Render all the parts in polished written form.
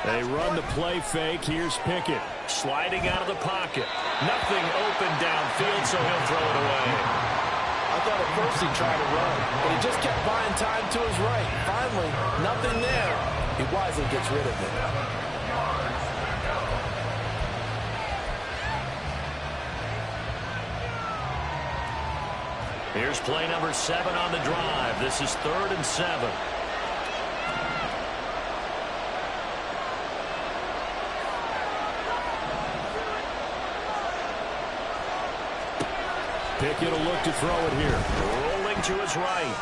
They run the play fake. Here's Pickett. Sliding out of the pocket. Nothing open downfield, so he'll throw it away. I thought at first he tried to run, but he just kept buying time to his right. Finally, nothing there. He wisely gets rid of it. Here's play number 7 on the drive. This is 3rd and 7. Pickett will look to throw it here. Rolling to his right.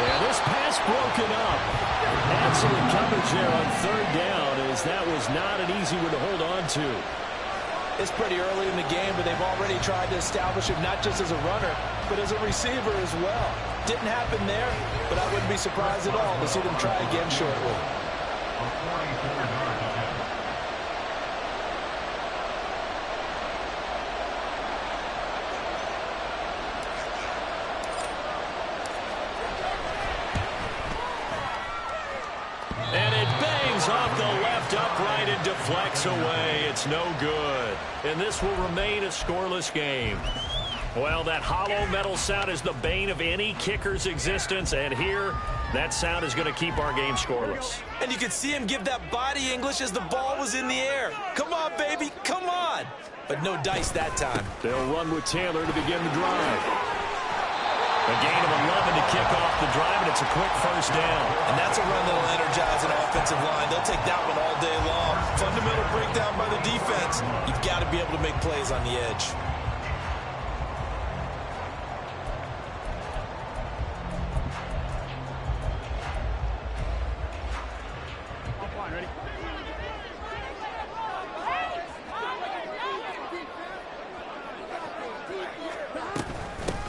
Yeah, this pass broken up. Excellent coverage there on 3rd down, as that was not an easy one to hold on to. It's pretty early in the game, but they've already tried to establish him not just as a runner, but as a receiver as well. Didn't happen there, but I wouldn't be surprised at all to see them try again shortly. Off the left upright and deflects away. It's no good. And this will remain a scoreless game. Well, that hollow metal sound is the bane of any kicker's existence. And here, that sound is going to keep our game scoreless. And you could see him give that body English as the ball was in the air. Come on, baby. Come on. But no dice that time. They'll run with Taylor to begin the drive. A gain of 11 to kick off the drive, and it's a quick 1st down. And that's a run that'll energize an offensive line. They'll take that one all day long. Fundamental breakdown by the defense. You've got to be able to make plays on the edge.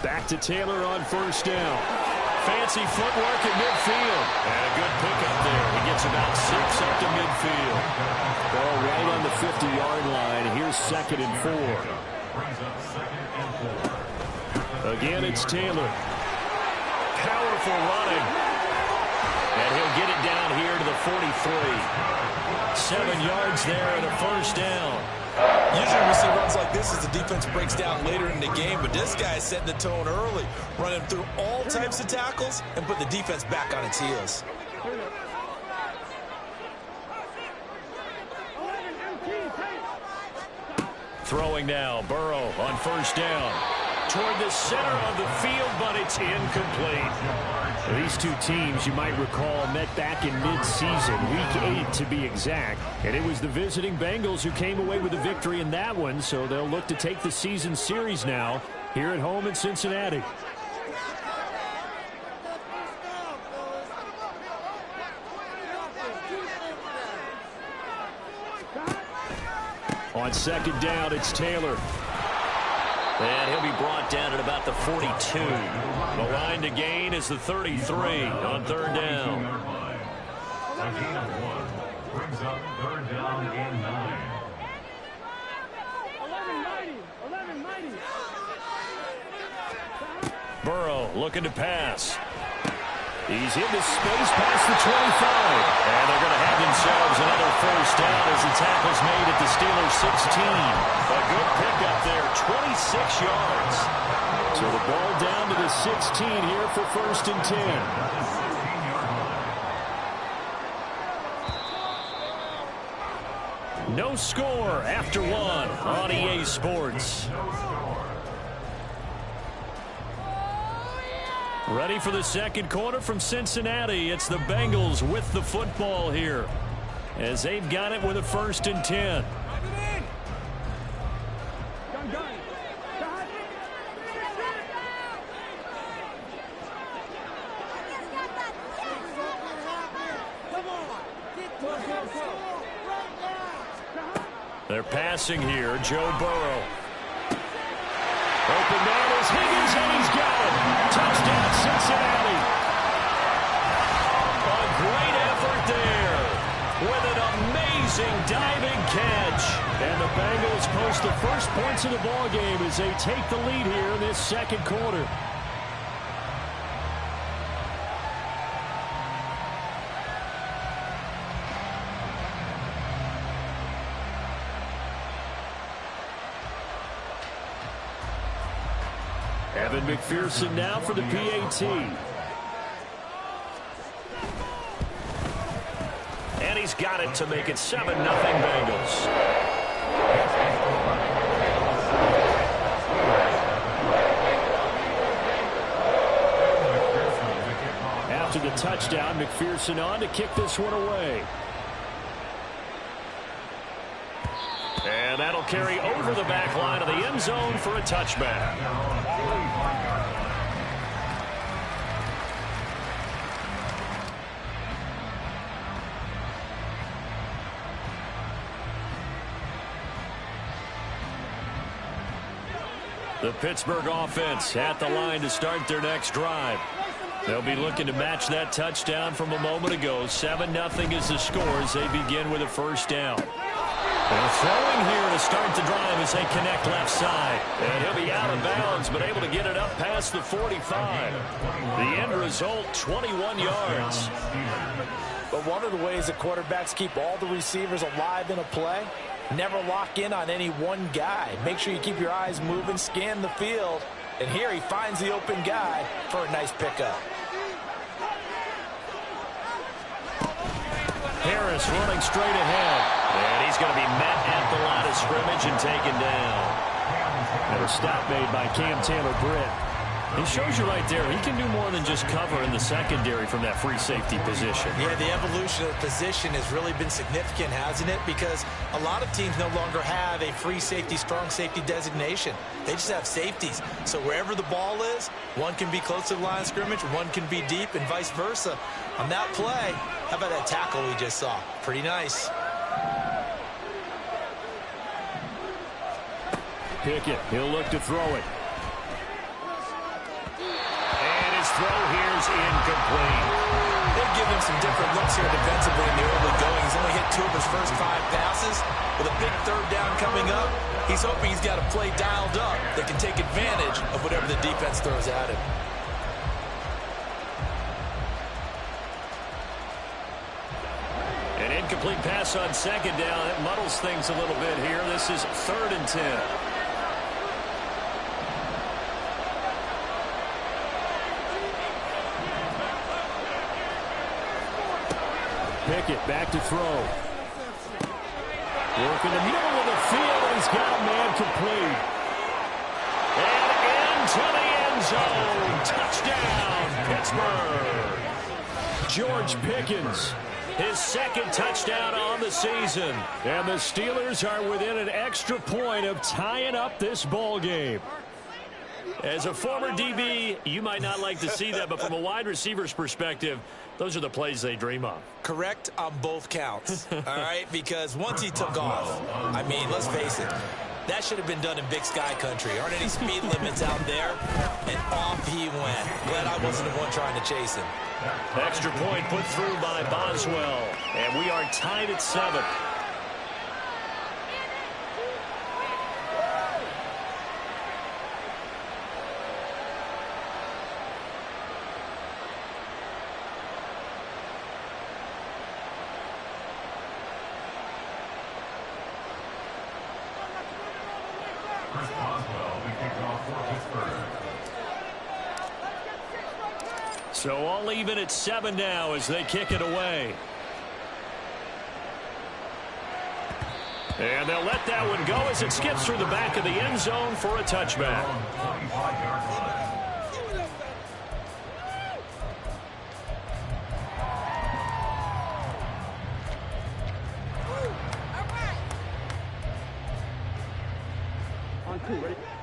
Back to Taylor on 1st down. Fancy footwork at midfield. And a good pickup there. He gets about 6 up to midfield. Ball right on the 50-yard line. Here's 2nd and 4. Again, it's Taylor. Powerful running. And he'll get it down here to the 43. 7 yards there and a 1st down. Usually we see runs like this as the defense breaks down later in the game, but this guy is setting the tone early, running through all types of tackles and put the defense back on its heels. Throwing now, Burrow on 1st down. Toward the center of the field, but it's incomplete. These two teams, you might recall, met back in mid-season, Week 8 to be exact. And it was the visiting Bengals who came away with the victory in that one, so they'll look to take the season series now here at home in Cincinnati. On 2nd down, it's Taylor. And he'll be brought down at about the 42. The line to gain is the 33 on 3rd down. A gain of 1 brings up 3rd down and 9. 11-90. Burrow looking to pass. He's into space past the 25. And they're going to have themselves another 1st down as the tackle's made at the Steelers' 16. A good pickup there, 26 yards. So the ball down to the 16 here for 1st and 10. No score after 1 on EA Sports. Ready for the 2nd quarter from Cincinnati. It's the Bengals with the football here as they've got it with a 1st and 10. They're passing here. Joe Burrow. Open man is Higgins, and he's got it. Touchdown, Cincinnati. A great effort there with an amazing diving catch. And the Bengals post the first points of the ball game as they take the lead here in this 2nd quarter. Evan McPherson now for the PAT. And he's got it to make it 7-0 Bengals. After the touchdown, McPherson on to kick this one away. And that'll carry over the back line of the end zone for a touchback. The Pittsburgh offense at the line to start their next drive. They'll be looking to match that touchdown from a moment ago. 7-0 is the score as they begin with a first down. They're throwing here to start the drive as they connect left side. And he'll be out of bounds, but able to get it up past the 45. The end result, 21 yards. But one of the ways that quarterbacks keep all the receivers alive in a play, never lock in on any one guy. Make sure you keep your eyes moving, scan the field. And here he finds the open guy for a nice pickup. Harris running straight ahead. And he's going to be met at the line of scrimmage and taken down. And a stop made by Cam Taylor-Britt. He shows you right there, he can do more than just cover in the secondary from that free safety position. Yeah, the evolution of the position has really been significant, hasn't it? Because a lot of teams no longer have a free safety, strong safety designation. They just have safeties. So wherever the ball is, one can be close to the line of scrimmage, one can be deep, and vice versa. On that play, how about that tackle we just saw? Pretty nice. Pickett, he'll look to throw it. And his throw here's incomplete. They've given him some different looks here defensively in the early going. He's only hit 2 of his first 5 passes. With a big third down coming up, he's hoping he's got a play dialed up that can take advantage of whatever the defense throws at him. An incomplete pass on second down. That muddles things a little bit here. This is 3rd and 10. Pickett back to throw. Working the middle of the field. He's got a man complete. And into the end zone. Touchdown, Pittsburgh. George Pickens, his 2nd touchdown on the season. And the Steelers are within an extra point of tying up this ball game. As a former DB, you might not like to see that, but from a wide receiver's perspective, those are the plays they dream of. Correct on both counts, all right? Because once he took off, I mean, let's face it, that should have been done in Big Sky country. Aren't any speed limits out there? And off he went. Glad I wasn't the one trying to chase him. Extra point put through by Boswell, and we are tied at 7. So all even at 7 now as they kick it away. And they'll let that one go as it skips through the back of the end zone for a touchback.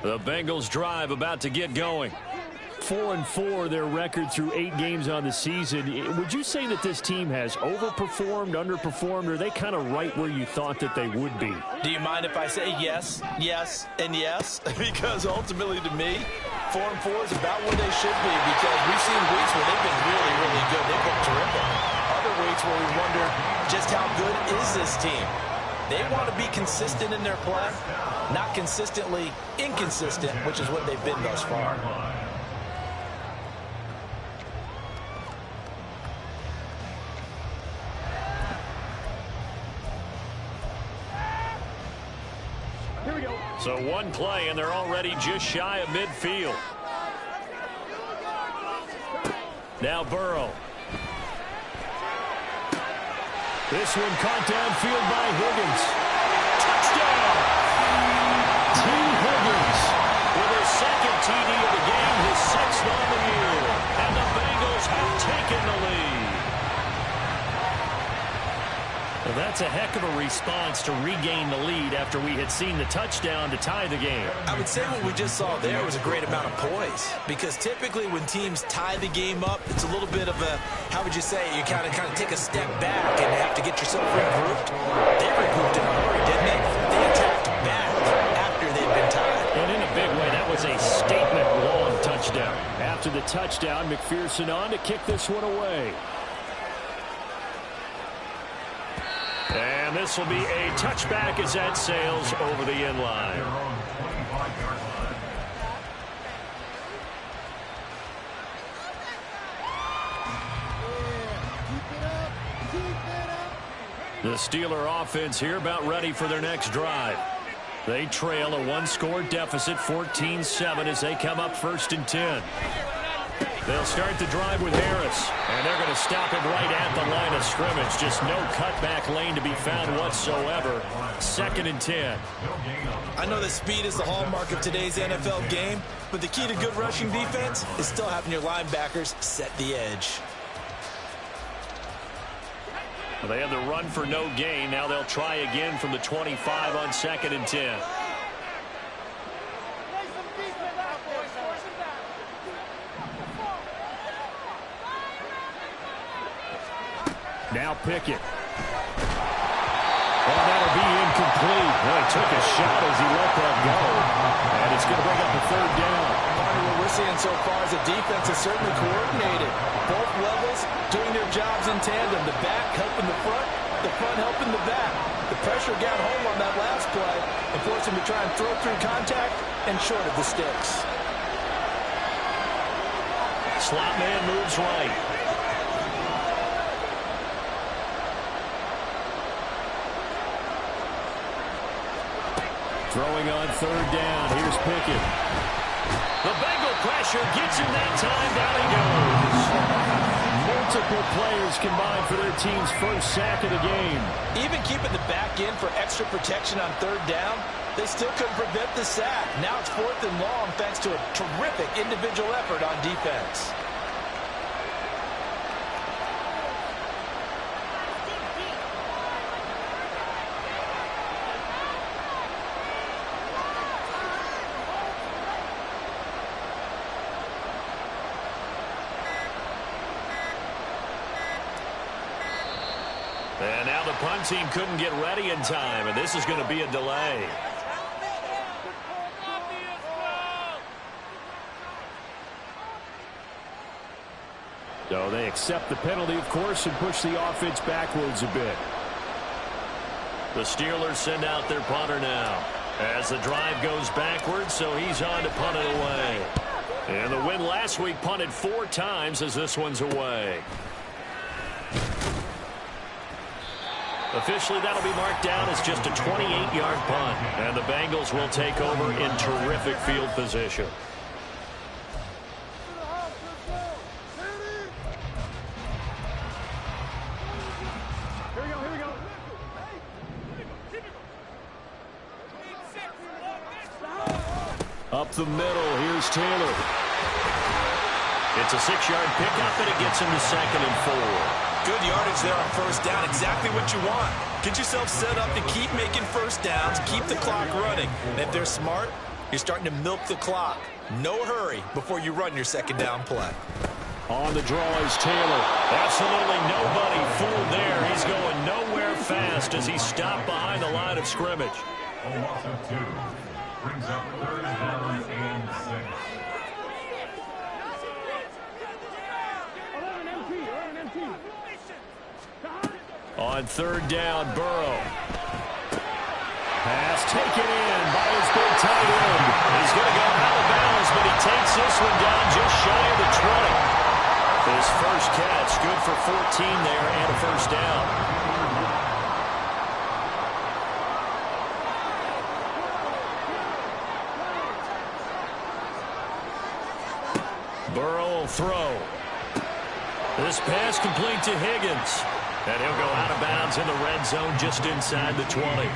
The Bengals drive about to get going. 4-4 their record through 8 games on the season. Would you say that this team has overperformed, underperformed, or are they kind of right where you thought that they would be? Do you mind if I say yes, yes, and yes? Because ultimately to me, 4-4 is about where they should be, because we've seen weeks where they've been really, really good. They've looked terrific. Other weeks where we wonder just how good is this team. They want to be consistent in their play, not consistently inconsistent, which is what they've been thus far. So one play, and they're already just shy of midfield. Now Burrow. This one caught downfield by Higgins. Touchdown! T. Higgins with his second TD of the game, his 6th on the year. And the Bengals have taken the lead. Well, that's a heck of a response to regain the lead after we had seen the touchdown to tie the game. I would say what we just saw there was a great amount of poise, because typically when teams tie the game up, it's a little bit of a, how would you say, you kind of take a step back and have to get yourself regrouped. They regrouped in a hurry, didn't they? They attacked back after they'd been tied. And in a big way, that was a statement long touchdown. After the touchdown, McPherson on to kick this one away. And this will be a touchback as that sails over the end line. The Steeler offense here about ready for their next drive. They trail a one-score deficit, 14-7, as they come up 1st and 10. They'll start the drive with Harris, and they're going to stop it right at the line of scrimmage. Just no cutback lane to be found whatsoever. 2nd and 10. I know that speed is the hallmark of today's NFL game, but the key to good rushing defense is still having your linebackers set the edge. Well, they had the run for no gain. Now they'll try again from the 25 on 2nd and 10. Now Pickett. And that'll be incomplete. Well, he took a shot as he let that go. And it's going to bring up a 3rd down. What we're seeing so far is the defense is certainly coordinated. Both levels doing their jobs in tandem. The back helping the front helping the back. The pressure got home on that last play and forced him to try and throw through contact and short of the sticks. Slot man moves right. Throwing on 3rd down. Here's Pickett. The Bengal pressure gets him that time. Down he goes. Multiple players combined for their team's 1st sack of the game. Even keeping the back in for extra protection on 3rd down, they still couldn't prevent the sack. Now it's 4th and long thanks to a terrific individual effort on defense. And now the punt team couldn't get ready in time, and this is going to be a delay. So they accept the penalty, of course, and push the offense backwards a bit. The Steelers send out their punter now as the drive goes backwards, so he's on to punt it away. And the win last week punted 4 times as this one's away. Officially, that'll be marked down as just a 28-yard punt. And the Bengals will take over in terrific field position. Here we go. Up the middle, here's Taylor. It's a 6-yard pickup, and it gets him to 2nd and 4. Good yardage there on 1st down. Exactly what you want. Get yourself set up to keep making 1st downs, keep the clock running. And if they're smart, you're starting to milk the clock. No hurry before you run your 2nd down play. On the draw is Taylor. Absolutely nobody fooled there. He's going nowhere fast as he stopped behind the line of scrimmage. A loss of 2. Brings up 3rd down and 6. 11 MT. On 3rd down, Burrow. Pass taken in by his big tight end. He's going to go out of bounds, but he takes this one down just shy of the 20. His first catch, good for 14 there and a 1st down. Burrow will throw. This pass complete to Higgins. And he'll go out of bounds in the red zone just inside the 20.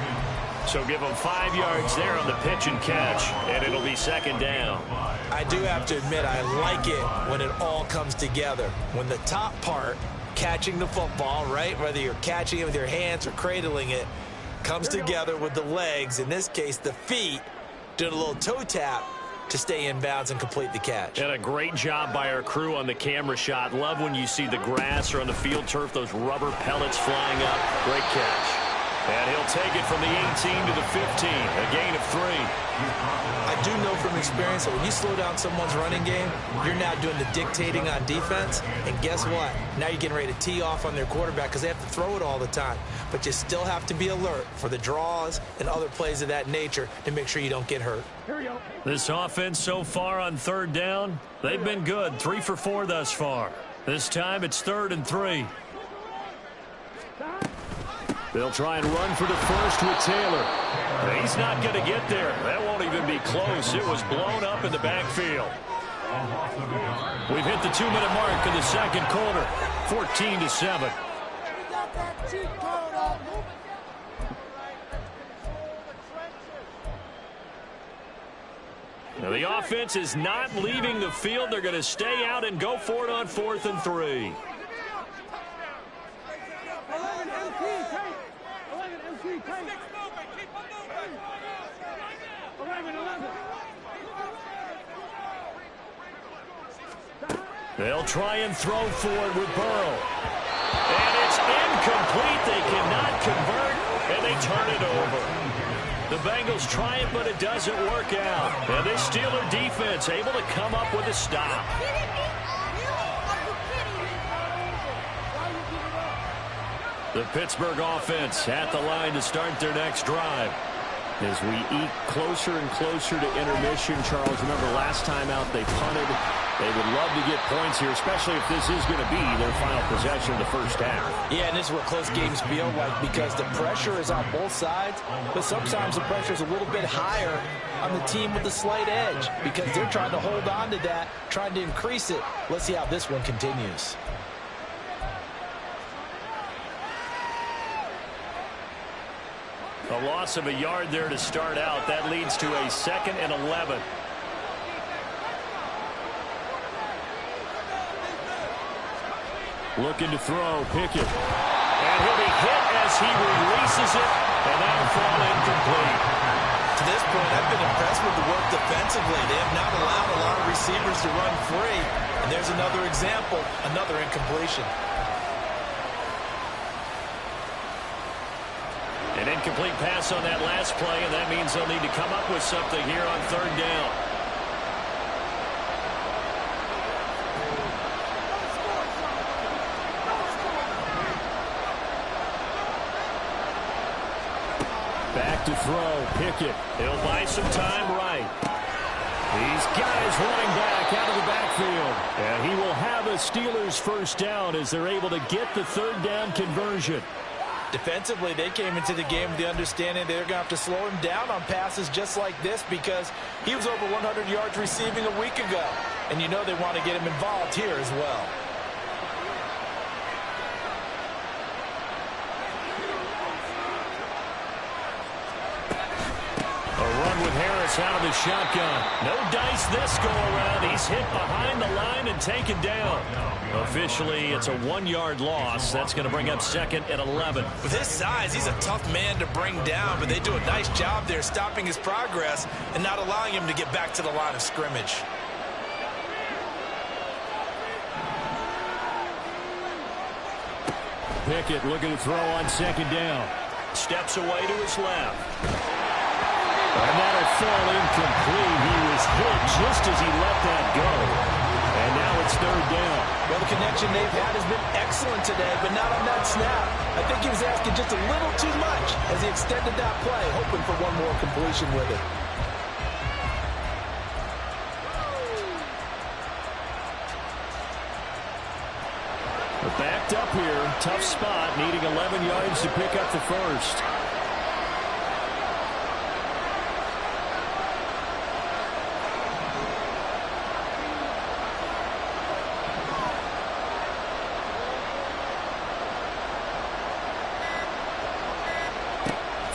So give him 5 yards there on the pitch and catch, and it'll be second down. I do have to admit, I like it when it all comes together. When the top part, catching the football, right, whether you're catching it with your hands or cradling it, comes together with the legs, in this case the feet, doing a little toe tap to stay in bounds and complete the catch. And a great job by our crew on the camera shot. Love when you see the grass or on the field turf, those rubber pellets flying up. Great catch. And he'll take it from the 18 to the 15, a gain of 3. I do know from experience that when you slow down someone's running game, you're now doing the dictating on defense. And guess what? Now you're getting ready to tee off on their quarterback because they have to throw it all the time. But you still have to be alert for the draws and other plays of that nature to make sure you don't get hurt. Here we go. This offense so far on third down, they've been good. 3 for 4 thus far. This time it's 3rd and 3. They'll try and run for the first with Taylor. He's not going to get there. That won't even be close. It was blown up in the backfield. We've hit the 2-minute mark in the second quarter. 14-7. Now the offense is not leaving the field. They're going to stay out and go for it on 4th and 3. 11 MT, take. 11 MT, take. 11. They'll try and throw for it with Burrow. And it's incomplete. They cannot convert, and they turn it over. The Bengals try it, but it doesn't work out. And this Steeler defense able to come up with a stop. The Pittsburgh offense at the line to start their next drive. As we eke closer and closer to intermission, Charles, remember last time out they punted. They would love to get points here, especially if this is going to be their final possession of the first half. Yeah, and this is what close games feel like because the pressure is on both sides, but sometimes the pressure is a little bit higher on the team with the slight edge because they're trying to hold on to that, trying to increase it. Let's see how this one continues. A loss of a yard there to start out. That leads to a 2nd and 11. Looking to throw, Pickett. And he'll be hit as he releases it, and that'll fall incomplete. To this point, I've been impressed with the work defensively. They have not allowed a lot of receivers to run free. And there's another example, another incompletion. An incomplete pass on that last play, and that means they'll need to come up with something here on 3rd down. Back to throw, Pickett. He'll buy some time right. These guys running back out of the backfield. And he will have a Steelers first down as they're able to get the 3rd down conversion. Defensively, they came into the game with the understanding they're going to have to slow him down on passes just like this because he was over 100 yards receiving a week ago. And you know they want to get him involved here as well. Out of the shotgun. No dice this go around. He's hit behind the line and taken down. Officially, it's a 1-yard loss. That's going to bring up 2nd and 11. With his size, he's a tough man to bring down, but they do a nice job there stopping his progress and not allowing him to get back to the line of scrimmage. Pickett looking to throw on 2nd down. Steps away to his left. And that'll fall incomplete. He was hit just as he let that go. And now it's 3rd down. Well, the connection they've had has been excellent today, but not on that snap. I think he was asking just a little too much as he extended that play, hoping for one more completion with it. But backed up here, tough spot, needing 11 yards to pick up the first.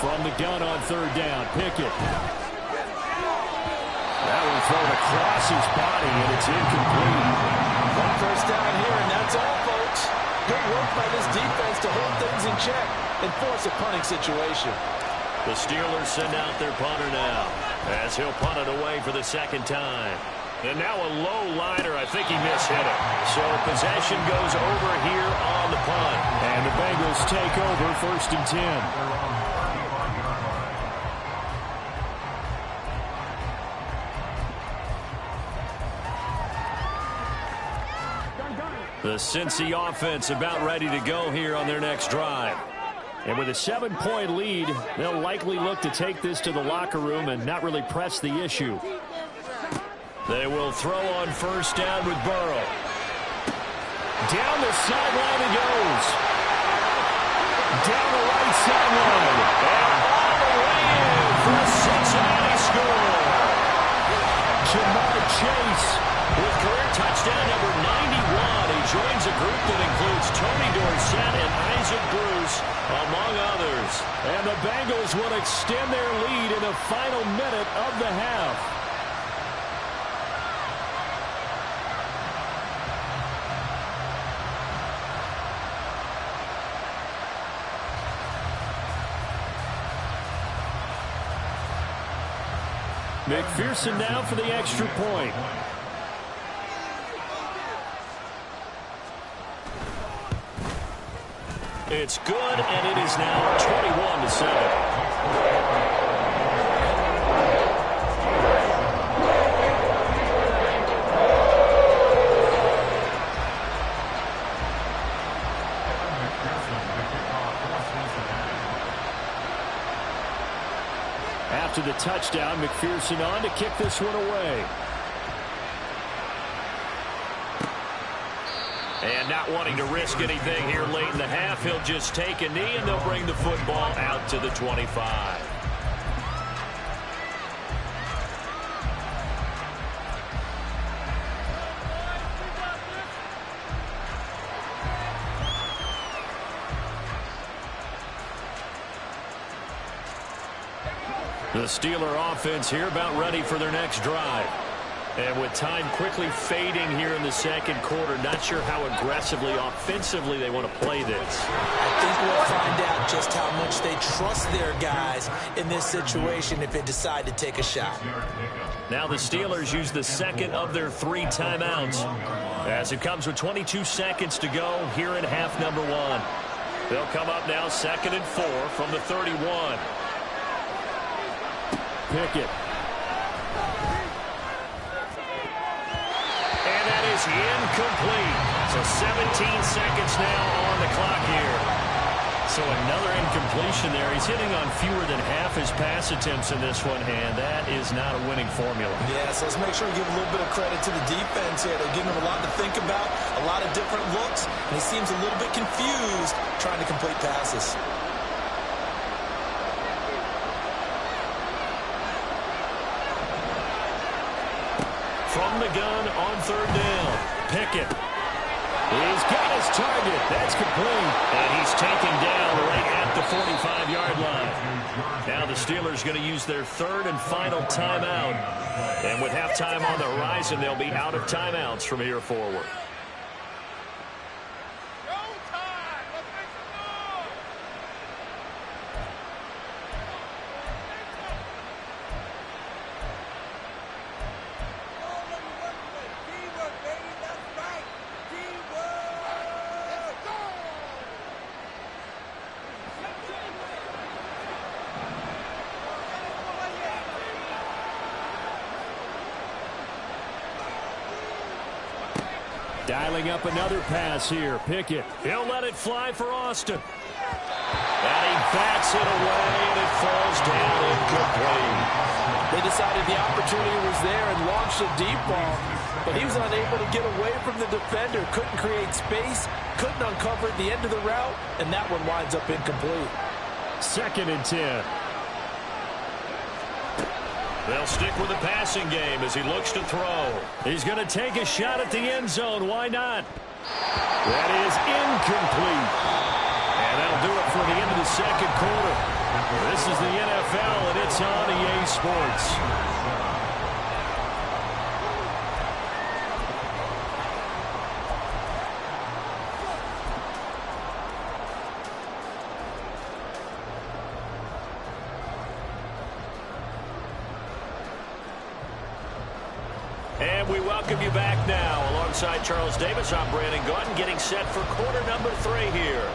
From the gun on third down, Pickett. That one thrown across his body, and it's incomplete. One first down here, and that's all, folks. Good work by this defense to hold things in check and force a punting situation. The Steelers send out their punter now, as he'll punt it away for the second time. And now a low liner. I think he mishit it. So possession goes over here on the punt. And the Bengals take over 1st and 10. The Cincy offense about ready to go here on their next drive. And with a 7-point lead, they'll likely look to take this to the locker room and not really press the issue. They will throw on first down with Burrow. Down the sideline he goes. Down the right sideline. And all the way in for a Cincinnati score. Jamar Chase with career touchdown number 91. He joins a group that includes Tony Dorsett and Isaac Bruce, among others. And the Bengals will extend their lead in the final minute of the half. McPherson now for the extra point. It's good, and it is now 21-7. After the touchdown, McPherson on to kick this one away. And not wanting to risk anything here late in the half, he'll just take a knee and they'll bring the football out to the 25. The Steeler offense here about ready for their next drive. And with time quickly fading here in the second quarter, not sure how aggressively, offensively they want to play this. I think we'll find out just how much they trust their guys in this situation if they decide to take a shot. Now the Steelers use the second of their 3 timeouts as it comes with 22 seconds to go here in half number 1. They'll come up now 2nd and 4 from the 31. Pickett. And that is incomplete. So 17 seconds now on the clock here. So another incompletion there. He's hitting on fewer than half his pass attempts in this one, and that is not a winning formula. Yeah, so let's make sure we give a little bit of credit to the defense here. They're giving him a lot to think about, a lot of different looks, and he seems a little bit confused trying to complete passes. From the gun on third down, Pickett. He's got his target. That's complete. And he's taken down right at the 45-yard line. Now the Steelers going to use their 3rd and final timeout. And with halftime on the horizon, they'll be out of timeouts from here forward. Dialing up another pass here. Pickett. He'll let it fly for Austin. And he backs it away, and it falls down incomplete. They decided the opportunity was there and launched a deep ball, but he was unable to get away from the defender. Couldn't create space, couldn't uncover the end of the route, and that one winds up incomplete. 2nd and 10. They'll stick with the passing game as he looks to throw. He's going to take a shot at the end zone. Why not? That is incomplete. And And that'll do it for the end of the second quarter. This is the NFL, and it's on EA Sports. And we welcome you back now. Alongside Charles Davis, I'm Brandon Gaudin, getting set for quarter number 3 here.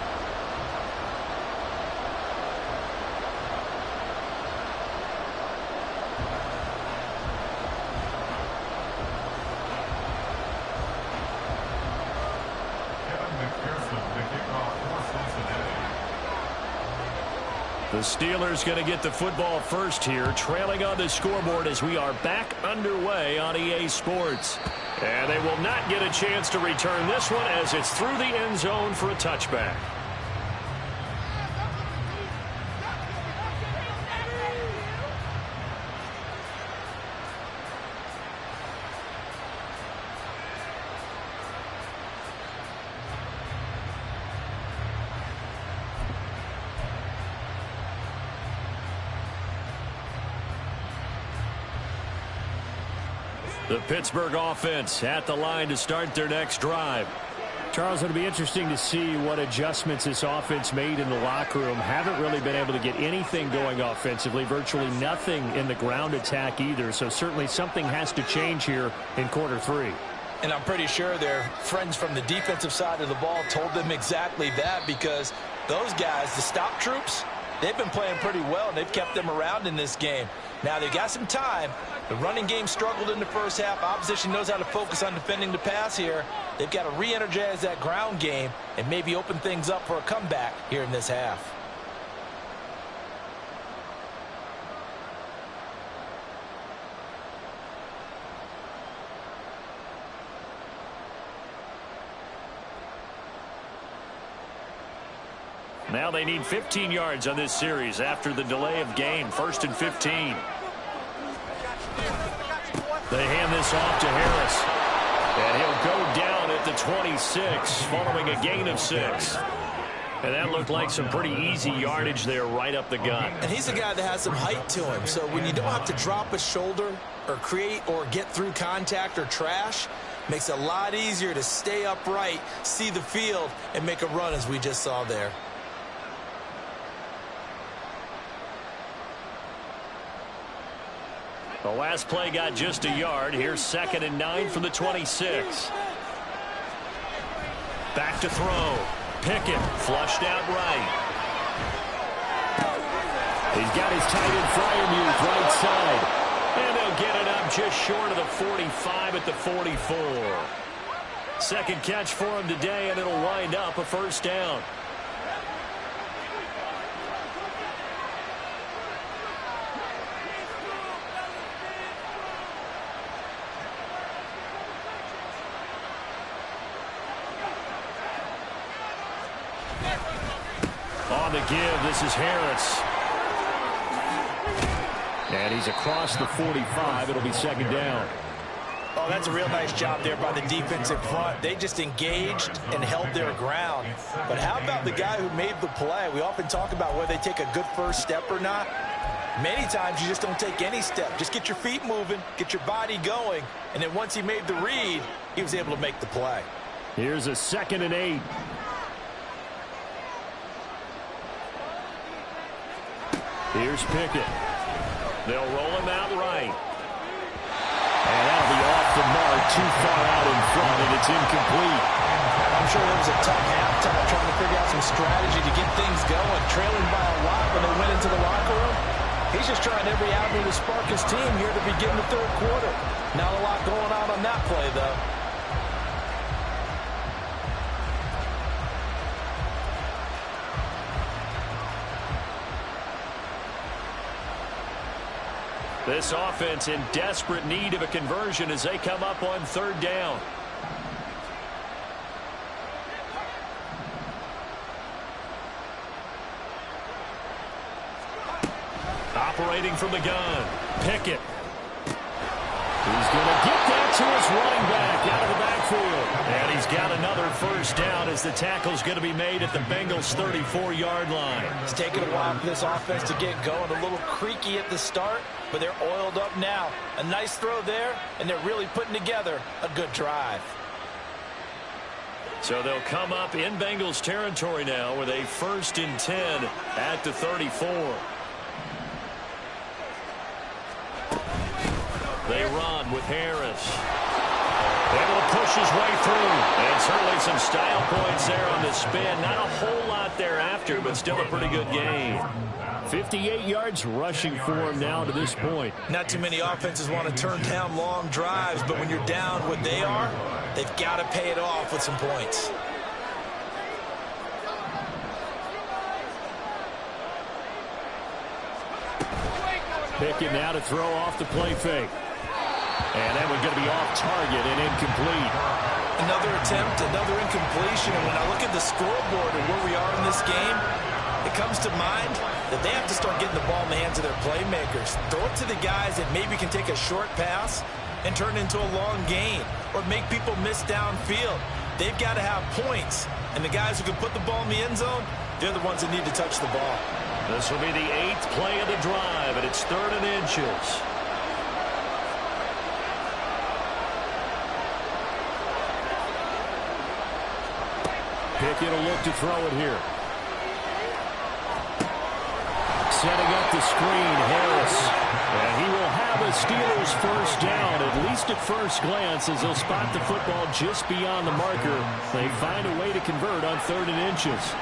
The Steelers going to get the football first here, trailing on the scoreboard as we are back underway on EA Sports. And they will not get a chance to return this one as it's through the end zone for a touchback. The Pittsburgh offense at the line to start their next drive. Charles, it'll be interesting to see what adjustments this offense made in the locker room. Haven't really been able to get anything going offensively, virtually nothing in the ground attack either. So certainly something has to change here in quarter 3. And I'm pretty sure their friends from the defensive side of the ball told them exactly that, because those guys, the stop troops, they've been playing pretty well, and they've kept them around in this game. Now, they've got some time. The running game struggled in the first half. Opposition knows how to focus on defending the pass here. They've got to re-energize that ground game and maybe open things up for a comeback here in this half. Now they need 15 yards on this series after the delay of game. 1st and 15. They hand this off to Harris. And he'll go down at the 26 following a gain of 6. And that looked like some pretty easy yardage there right up the gut. And he's a guy that has some height to him. So when you don't have to drop a shoulder or create or get through contact or trash, makes it a lot easier to stay upright, see the field, and make a run as we just saw there. The last play got just a yard. Here's 2nd and 9 from the 26. Back to throw. Pickett flushed out right. He's got his tight end Fryermuth right side. And they'll get it up just short of the 45 at the 44. Second catch for him today, and it'll wind up a first down. On the give, this is Harris. And he's across the 45. It'll be 2nd down. Oh, that's a real nice job there by the defense in front. They just engaged and held their ground. But how about the guy who made the play? We often talk about whether they take a good first step or not. Many times you just don't take any step. Just get your feet moving, get your body going, and then once he made the read, he was able to make the play. Here's a 2nd and 8. Here's Pickett. They'll roll him out right. And that'll be off the mark, too far out in front, and it's incomplete. I'm sure there was a tough halftime trying to figure out some strategy to get things going. Trailing by a lot when they went into the locker room. He's just trying every avenue to spark his team here to begin the 3rd quarter. Not a lot going on that play, though. This offense in desperate need of a conversion as they come up on 3rd down. Operating from the gun, Pickett. He's going to get that to his running back out of the backfield. field. And he's got another first down as the tackle's going to be made at the Bengals' 34-yard line. It's taken a while for this offense to get going. A little creaky at the start, but they're oiled up now. A nice throw there, and they're really putting together a good drive. So they'll come up in Bengals territory now with a 1st and 10 at the 34. They run with Harris. Able to push his way through. And certainly some style points there on the spin. Not a whole lot thereafter, but still a pretty good game. 58 yards rushing for him now to this point. Not too many offenses want to turn down long drives, but when you're down what they are, they've got to pay it off with some points. Pickett now to throw off the play fake. And that one's going to be off target and incomplete. Another attempt, another incompletion. And when I look at the scoreboard and where we are in this game, it comes to mind that they have to start getting the ball in the hands of their playmakers. Throw it to the guys that maybe can take a short pass and turn it into a long gain or make people miss downfield. They've got to have points. And the guys who can put the ball in the end zone, they're the ones that need to touch the ball. This will be the 8th play of the drive, and it's 3rd and inches. Pickett will look to throw it here. Setting up the screen, Harris. And he will have a Steelers first down, at least at first glance, as they'll spot the football just beyond the marker. They find a way to convert on 3rd and inches.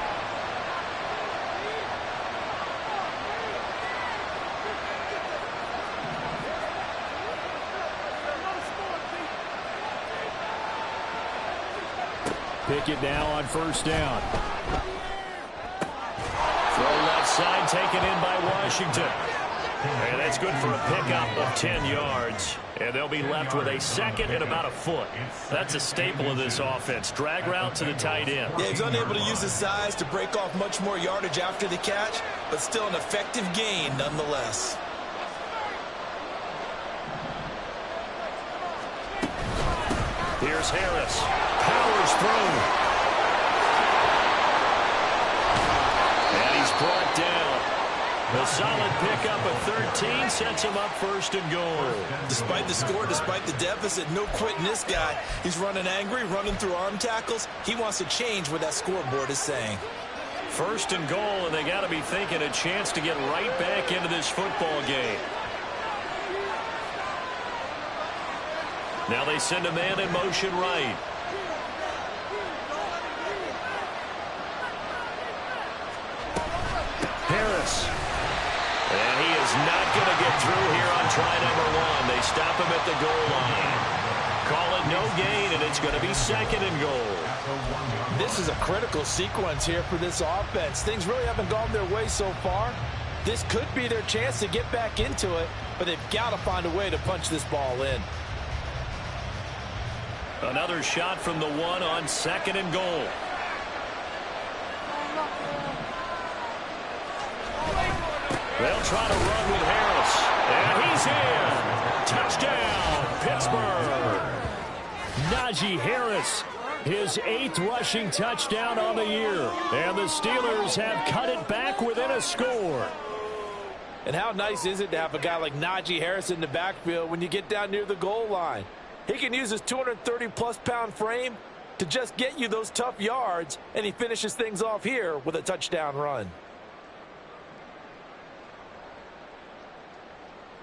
Pickett now on first down. Throw left side taken in by Washington. And that's good for a pickup of 10 yards. And they'll be left with a 2nd and about a foot. That's a staple of this offense. Drag route to the tight end. Yeah, he's unable to use his size to break off much more yardage after the catch, but still an effective gain nonetheless. Here's Harris. Powers through. And he's brought down. A solid pickup of 13 sets him up 1st and goal. Despite the score, despite the deficit, no quitting this guy. He's running angry, running through arm tackles. He wants to change what that scoreboard is saying. 1st and goal, and they got to be thinking a chance to get right back into this football game. Now they send a man in motion right. Harris. And he is not going to get through here on try number 1. They stop him at the goal line. Call it no gain, and it's going to be 2nd and goal. This is a critical sequence here for this offense. Things really haven't gone their way so far. This could be their chance to get back into it, but they've got to find a way to punch this ball in. Another shot from the 1 on 2nd and goal. They'll try to run with Harris. And he's in. Touchdown, Pittsburgh. Najee Harris, his 8th rushing touchdown on the year. And the Steelers have cut it back within a score. And how nice is it to have a guy like Najee Harris in the backfield when you get down near the goal line? He can use his 230-plus pound frame to just get you those tough yards, and he finishes things off here with a touchdown run.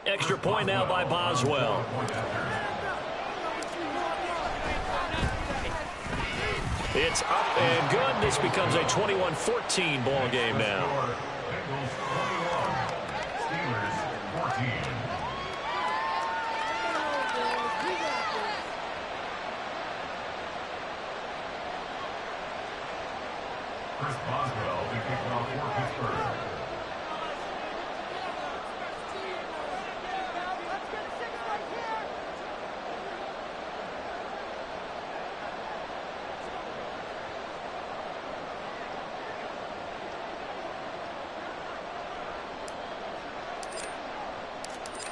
Extra point now by Boswell. It's up and good. This becomes a 21-14 ball game now. Chris Boswell to kick it off for Pittsburgh.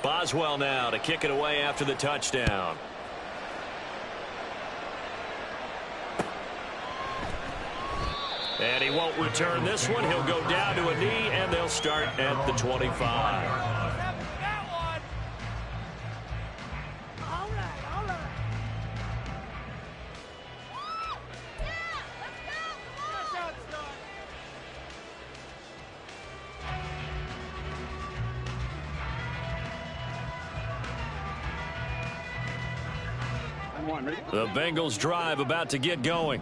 Boswell now to kick it away after the touchdown. And he won't return this one. He'll go down to a knee, and they'll start at the 25. The Bengals drive about to get going.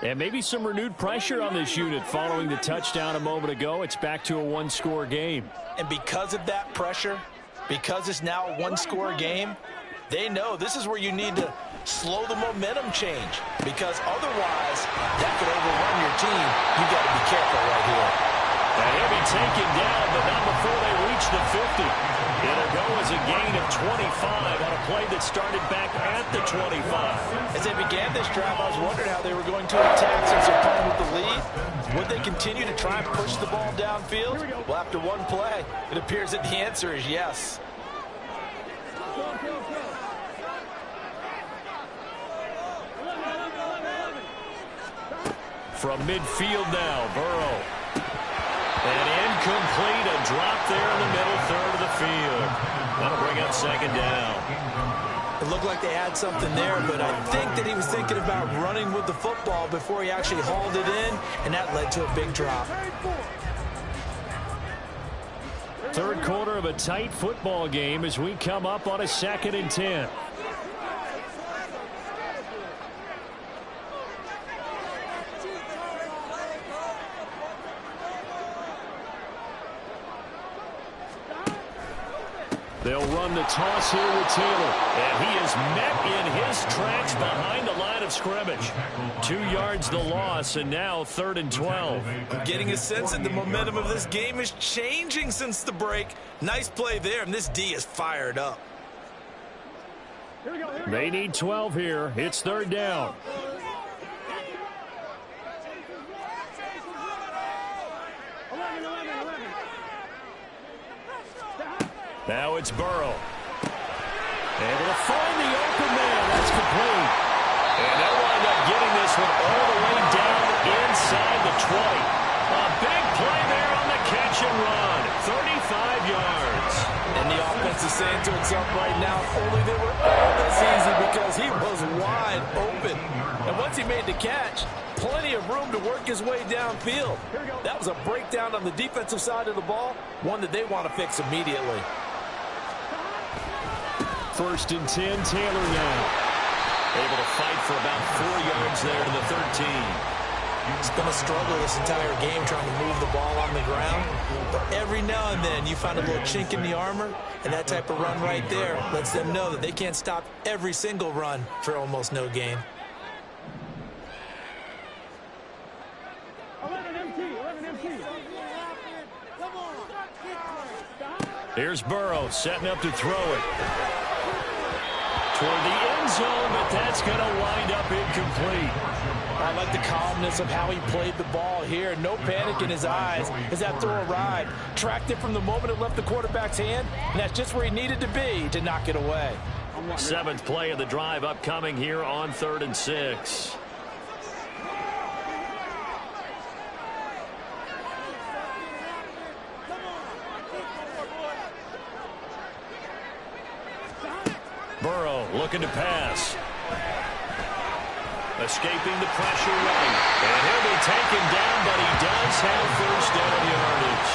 And maybe some renewed pressure on this unit following the touchdown a moment ago. It's back to a one-score game. And because of that pressure, because it's now a one-score game, they know this is where you need to slow the momentum change, because otherwise that could overrun your team. You got to be careful right here. And he'll be taken down, but not before they reach the 50. It'll go as a gain of 25 on a play that started back at the 25. As they began this drive, I was wondering how they were going to attack since they're playing with the lead. Would they continue to try and push the ball downfield? Well, after one play, it appears that the answer is yes. From midfield now, Burrow. And incomplete, a drop there in the middle third of the field. That'll bring up second down. It looked like they had something there, but I think that he was thinking about running with the football before he actually hauled it in, and that led to a big drop. Third quarter of a tight football game as we come up on a 2nd and 10. They'll run the toss here with Taylor. And he is met in his tracks behind the line of scrimmage. 2 yards the loss, and now 3rd and 12. I'm getting a sense that the momentum of this game is changing since the break. Nice play there, and this D is fired up. They need 12 here. It's 3rd down. Now it's Burrow. Able to find the open man. That's complete. And they'll wind up getting this one all the way down inside the 20. A big play there on the catch and run. 35 yards. And the offense is saying to itself right now, if only they were all this easy, because he was wide open. And once he made the catch, plenty of room to work his way downfield. That was a breakdown on the defensive side of the ball, one that they want to fix immediately. 1st and 10, Taylor now. Able to fight for about 4 yards there to the 13. It's been a struggle this entire game trying to move the ball on the ground. But every now and then you find a little chink in the armor, and that type of run right there lets them know that they can't stop every single run for almost no gain. 11 MT. Here's Burrow setting up to throw it. Toward the end zone, but that's going to wind up incomplete. I like the calmness of how he played the ball here. No panic in his eyes as that throw arrived. Tracked it from the moment it left the quarterback's hand, and that's just where he needed to be to knock it away. 7th play of the drive upcoming here on 3rd and 6. Burrow looking to pass. Escaping the pressure right. And he'll be taken down, but he does have 1st down yardage.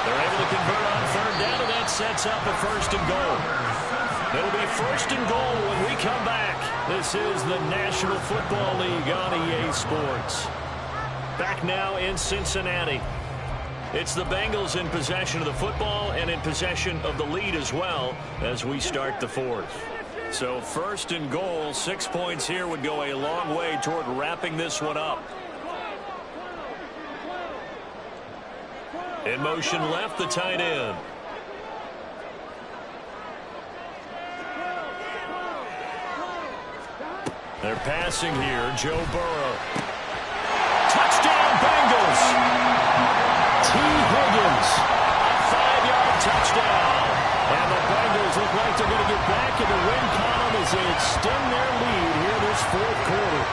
They're able to convert on 3rd down, and that sets up a 1st and goal. It'll be 1st and goal when we come back. This is the National Football League on EA Sports. Back now in Cincinnati. It's the Bengals in possession of the football and in possession of the lead as well as we start the 4th. So 1st and goal, 6 points here would go a long way toward wrapping this one up. In motion left, the tight end. They're passing here, Joe Burrow. Touchdown Bengals! T. Higgins, a 5-yard touchdown. And the Bengals look like they're going to get back in the win column as they extend their lead here this 4th quarter.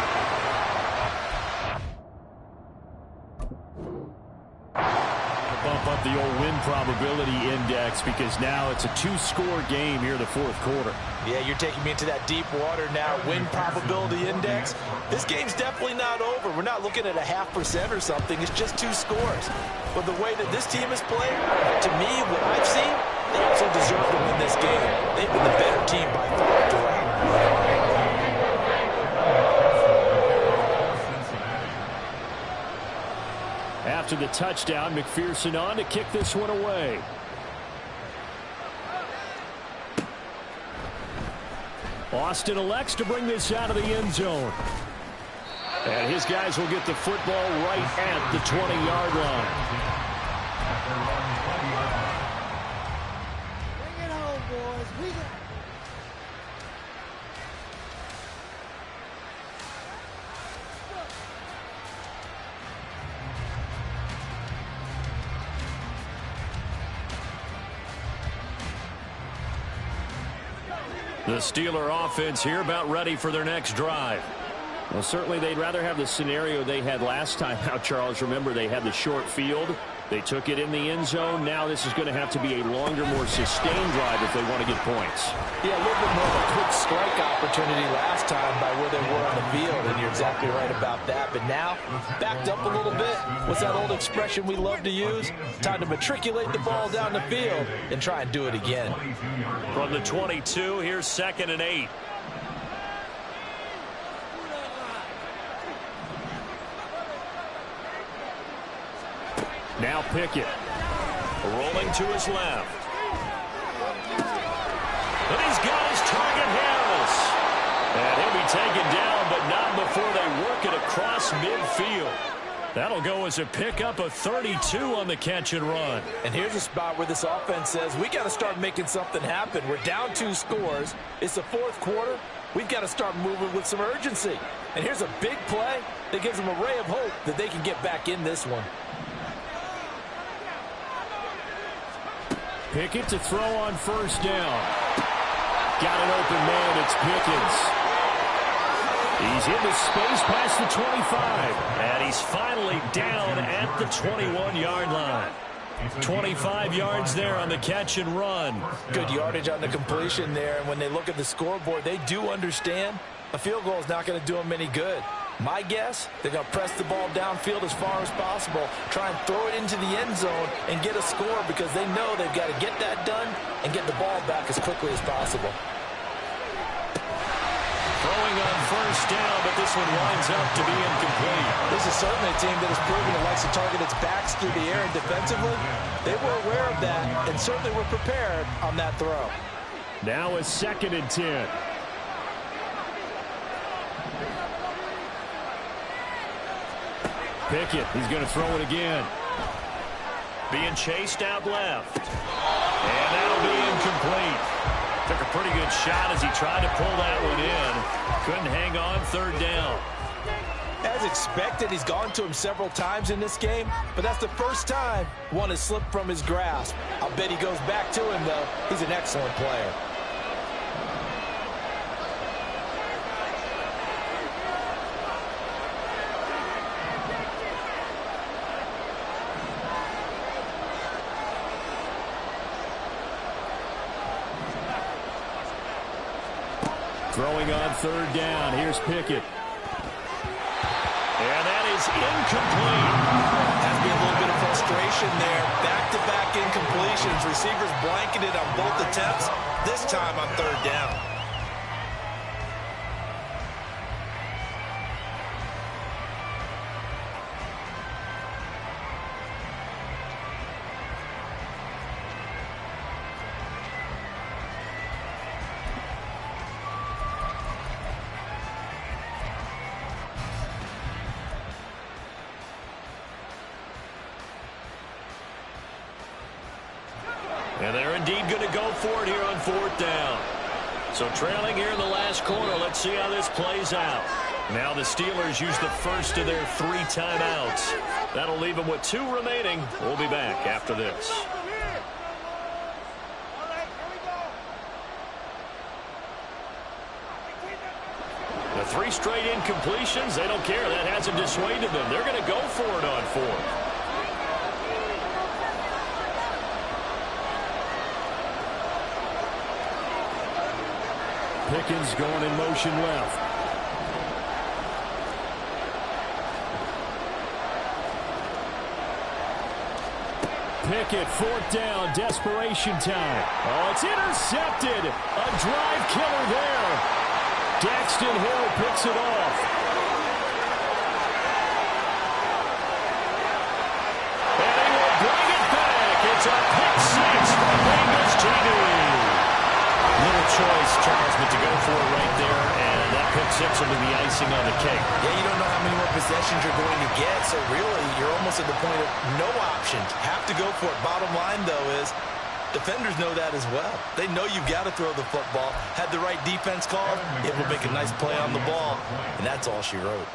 Bump up the old win probability index because now it's a 2-score game here in the fourth quarter. Yeah, you're taking me into that deep water now. Win probability index. This game's definitely not over. We're not looking at a 0.5% or something. It's just 2 scores. But the way that this team is playing, to me, what I've seen, they also deserve to win this game. They've been the better team by far throughout. After the touchdown, McPherson on to kick this one away. Austin elects to bring this out of the end zone. And his guys will get the football right at the 20-yard line. Bring it home, boys. We got The Steeler offense here about ready for their next drive. Well, certainly they'd rather have the scenario they had last time out, Charles. Remember, they had the short field. They took it in the end zone. Now this is going to have to be a longer, more sustained drive if they want to get points. Yeah, a little bit more of a quick strike opportunity last time by where they were on the field, and you're exactly right about that. But now, backed up a little bit. What's that old expression we love to use? Time to matriculate the ball down the field and try and do it again. From the 22, here's 2nd and 8. Now Pickett. Rolling to his left. And he's got his target Harris. And he'll be taken down, but not before they work it across midfield. That'll go as a pickup of 32 on the catch and run. And here's a spot where this offense says, we got to start making something happen. We're down 2 scores. It's the fourth quarter. We've got to start moving with some urgency. And here's a big play that gives them a ray of hope that they can get back in this one. Pickett to throw on first down. Got an open man. It's Pickens. He's into space past the 25. And he's finally down at the 21-yard line. 25 yards there on the catch and run. Good yardage on the completion there. And when they look at the scoreboard, they do understand a field goal is not going to do them any good. My guess, they're going to press the ball downfield as far as possible, try and throw it into the end zone and get a score because they know they've got to get that done and get the ball back as quickly as possible. Throwing on first down, but this one winds up to be incomplete. This is certainly a team that has proven it likes to target its backs through the air, and defensively, they were aware of that and certainly were prepared on that throw. Now a 2nd and 10. Pickett, he's going to throw it again. Being chased out left. And that'll be incomplete. Took a pretty good shot as he tried to pull that one in. Couldn't hang on 3rd down. As expected, he's gone to him several times in this game, but that's the first time one has slipped from his grasp. I'll bet he goes back to him, though. He's an excellent player. Throwing on 3rd down. Here's Pickett. And that is incomplete. Has to be a little bit of frustration there. Back-to-back incompletions. Receivers blanketed on both attempts, this time on 3rd down. And they're indeed going to go for it here on 4th down. So trailing here in the last quarter. Let's see how this plays out. Now the Steelers use the first of their 3 timeouts. That'll leave them with 2 remaining. We'll be back after this. The 3 straight incompletions, they don't care. That hasn't dissuaded them. They're going to go for it on 4th. Pickens going in motion left. Pickett, 4th down, desperation time. Oh, it's intercepted. A drive killer there. Daxton Hill picks it off. And he will bring it back. It's a pick 6 for Bengals JD. Little choice, Charles, but to go for it right there, and that pick 6 will be the icing on the cake. Yeah, you don't know how many more possessions you're going to get, so really you're almost at the point of no option. Have to go for it. Bottom line, though, is defenders know that as well. They know you've got to throw the football. Had the right defense called, it will make a nice play on the ball, and that's all she wrote.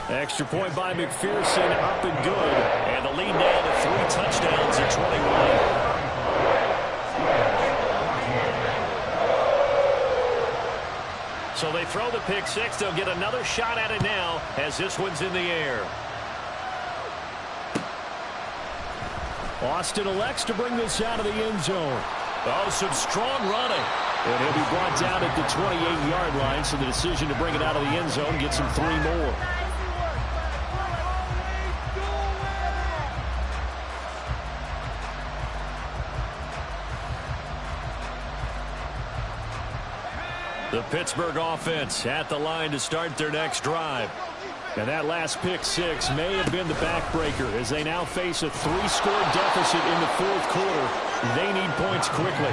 Extra point by McPherson, up and good. And the lead down to 3 touchdowns at 21. So they throw the pick 6. They'll get another shot at it now as this one's in the air. Austin elects to bring this out of the end zone. Oh, some strong running. And he'll be brought down at the 28-yard line, so the decision to bring it out of the end zone gets him 3 more. The Pittsburgh offense at the line to start their next drive. And that last pick 6 may have been the backbreaker as they now face a 3-score deficit in the 4th quarter. They need points quickly.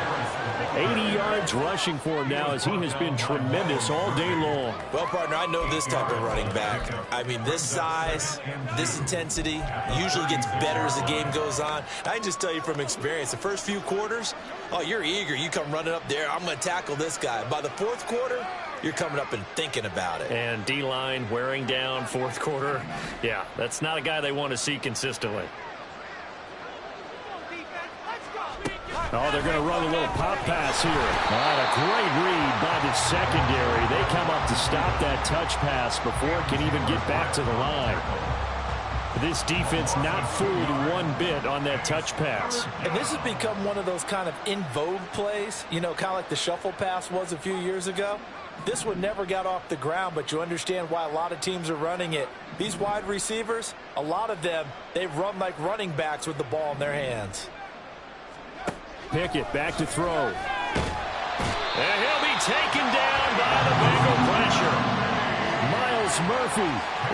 80 yards rushing for him now as he has been tremendous all day long. Well, partner, I know this type of running back. I mean, this size, this intensity usually gets better as the game goes on. I can just tell you from experience, the first few quarters, oh, you're eager. You come running up there, I'm going to tackle this guy. By the 4th quarter, you're coming up and thinking about it. And D-line wearing down 4th quarter. Yeah, that's not a guy they want to see consistently. Oh, they're going to run a little pop pass here. All right, a great read by the secondary. They come up to stop that touch pass before it can even get back to the line. This defense not fooled one bit on that touch pass. And this has become one of those kind of in vogue plays, you know, kind of like the shuffle pass was a few years ago. This one never got off the ground, but you understand why a lot of teams are running it. These wide receivers, a lot of them, they run like running backs with the ball in their hands. Pickett back to throw. And he'll be taken down by the Bengal pressure. Miles Murphy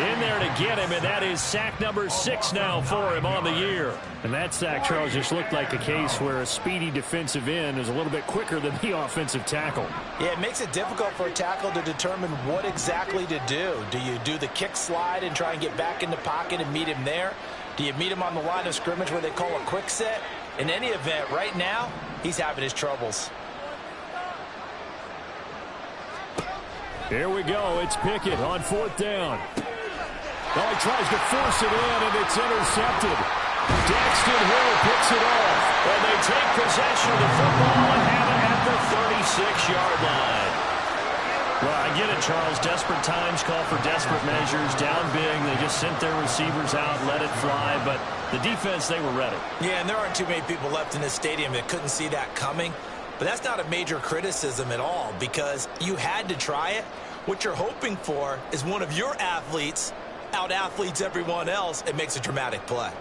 in there to get him, and that is sack number 6 now for him on the year. And that sack, Charles, just looked like a case where a speedy defensive end is a little bit quicker than the offensive tackle. Yeah, it makes it difficult for a tackle to determine what exactly to do. Do you do the kick slide and try and get back in the pocket and meet him there? Do you meet him on the line of scrimmage where they call a quick set? In any event, right now, he's having his troubles. Here we go. It's Pickett on 4th down. Oh, he tries to force it in, and it's intercepted. Daxton Hill picks it off. And they take possession of the football and have it at the 36-yard line. Well, I get it, Charles. Desperate times call for desperate measures. Down big, they just sent their receivers out, let it fly. But the defense, they were ready. Yeah, and there aren't too many people left in this stadium that couldn't see that coming. But that's not a major criticism at all because you had to try it. What you're hoping for is one of your athletes out-athletes everyone else and makes a dramatic play.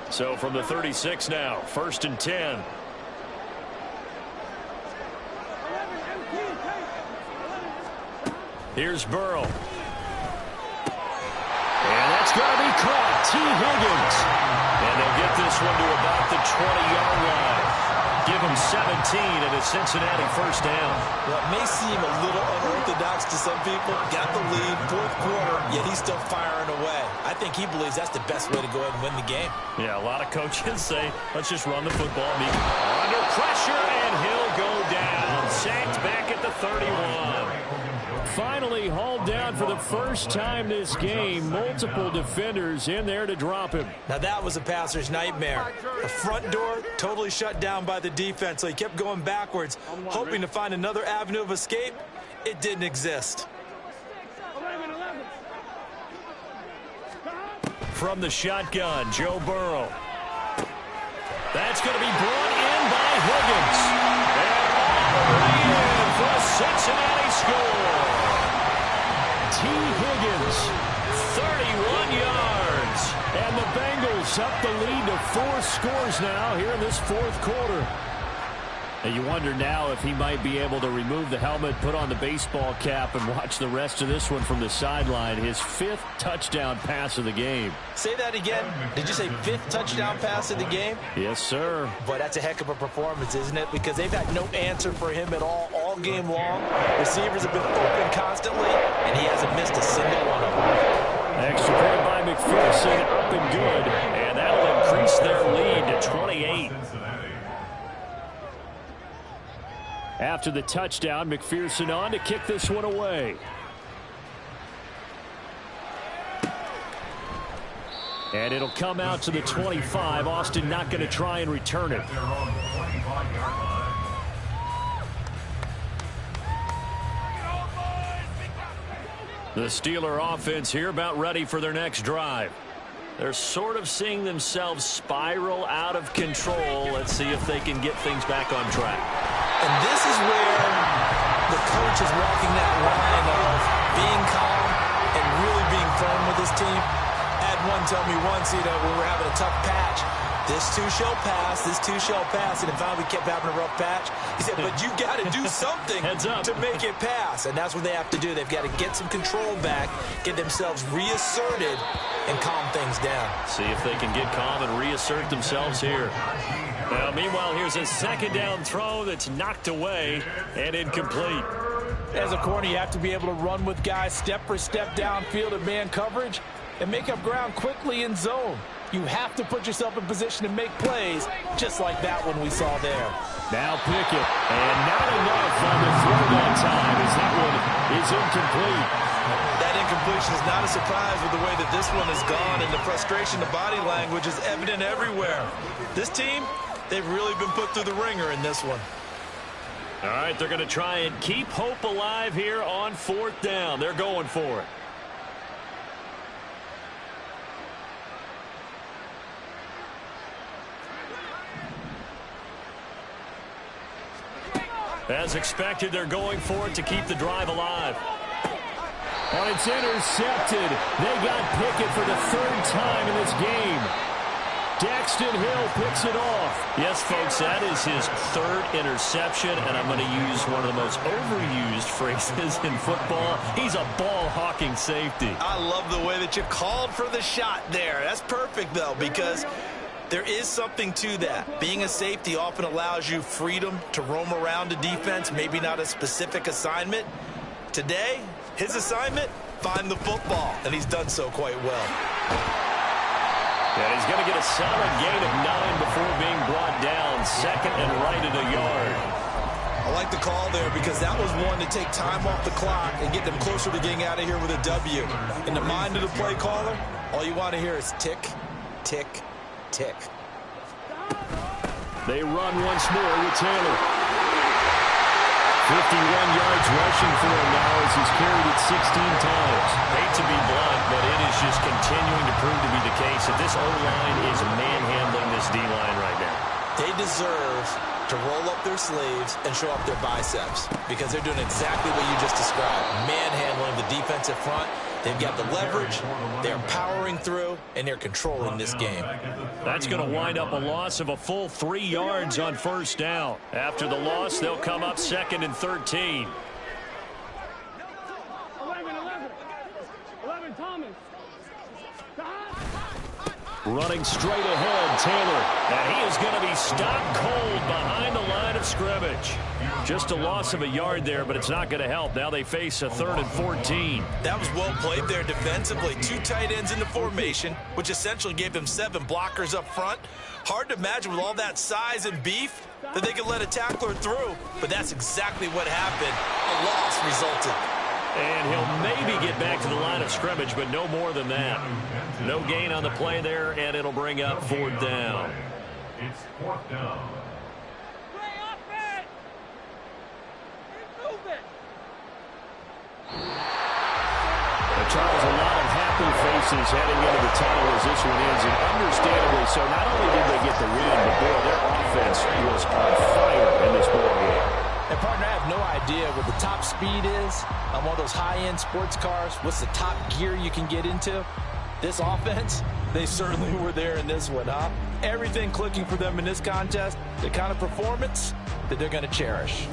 So from the 36 now, 1st and 10. Here's Burrow. And that's going to be caught. T. Higgins. And they'll get this one to about the 20-yard line. Give him 17 and a Cincinnati 1st down. Well, it may seem a little unorthodox to some people. Got the lead, 4th quarter, yet he's still firing away. I think he believes that's the best way to go ahead and win the game. Yeah, a lot of coaches say, let's just run the football. Under pressure, and he'll go down. Sacked back at the 31. finally hauled down for the first time this game. Multiple defenders in there to drop him. Now that was a passer's nightmare. The front door totally shut down by the defense, so he kept going backwards, hoping to find another avenue of escape. It didn't exist. From the shotgun, Joe Burrow. That's going to be brought in by Higgins. And all the way in for a Cincinnati score. T. Higgins, 31 yards. And the Bengals up the lead to 4 scores now here in this fourth quarter. And you wonder now if he might be able to remove the helmet, put on the baseball cap, and watch the rest of this one from the sideline. His 5th touchdown pass of the game. Say that again. Did you say 5th touchdown pass of the game? Yes, sir. But that's a heck of a performance, isn't it? Because they've had no answer for him at all game long. Receivers have been open constantly, and he hasn't missed a single one of them. Extra point by McPherson, up and good. And that'll increase their lead to 28. After the touchdown, McPherson on to kick this one away. And it'll come out to the 25. Austin not going to try and return it. The Steeler offense here about ready for their next drive. They're sort of seeing themselves spiral out of control. Let's see if they can get things back on track. And this is where the coach is walking that line of being calm and really being firm with his team. I had one tell me once, when we were having a tough patch, this too shall pass, this too shall pass. And finally we kept having a rough patch. He said, but you got to do something to make it pass. And that's what they have to do. They've got to get some control back, get themselves reasserted, and calm things down. See if they can get calm and reassert themselves here. Now, meanwhile, here's a second down throw that's knocked away and incomplete. As a corner, you have to be able to run with guys step for step downfield in man coverage and make up ground quickly in zone. You have to put yourself in position to make plays, just like that one we saw there. Now Pickett, and not enough on the throw that time as that one is incomplete. That incompletion is not a surprise with the way that this one has gone, and the frustration, the body language is evident everywhere. This team, they've really been put through the ringer in this one. All right, they're going to try and keep hope alive here on 4th down. They're going for it. As expected, they're going for it to keep the drive alive. And it's intercepted. They got Pickett for the 3rd time in this game. Daxton Hill picks it off. Yes, folks, that is his 3rd interception, and I'm going to use one of the most overused phrases in football. He's a ball-hawking safety. I love the way that you called for the shot there. That's perfect, though, because there is something to that. Being a safety often allows you freedom to roam around a defense, maybe not a specific assignment. Today, his assignment, find the football, and he's done so quite well. And he's going to get a solid gain of 9 before being brought down. 2nd and right at a yard. I like the call there because that was one to take time off the clock and get them closer to getting out of here with a W. In the mind of the play caller, all you want to hear is tick, tick, tick. They run once more with Taylor. 51 yards rushing for him now as he's carried it 16 times. Hate to be blunt, but it is just continuing to prove to be the case that this O-line is manhandling this D-line right now. They deserve to roll up their sleeves and show up their biceps because they're doing exactly what you just described, manhandling the defensive front. They've got the leverage, they're powering through, and they're controlling this game. That's going to wind up a loss of a full 3 yards on 1st down. After the loss, they'll come up 2nd and 13. 11, Thomas. Running straight ahead, Taylor. And he is going to be stopped cold behind the line of scrimmage. Just a loss of a yard there, but it's not going to help. Now they face a 3rd and 14. That was well played there defensively. 2 tight ends in the formation, which essentially gave them 7 blockers up front. Hard to imagine with all that size and beef that they could let a tackler through, but that's exactly what happened. A loss resulted. And he'll maybe get back to the line of scrimmage, but no more than that. No gain on the play there, and it'll bring up 4th down. It's 4th down. Charles, a lot of happy faces heading into the tunnel as this one ends, and understandably so. Not only did they get the win, but boy, their offense was on fire in this ball game. And partner, I have no idea what the top speed is on one of those high-end sports cars. What's the top gear you can get into? This offense, they certainly were there in this one, huh? Everything clicking for them in this contest, the kind of performance that they're going to cherish.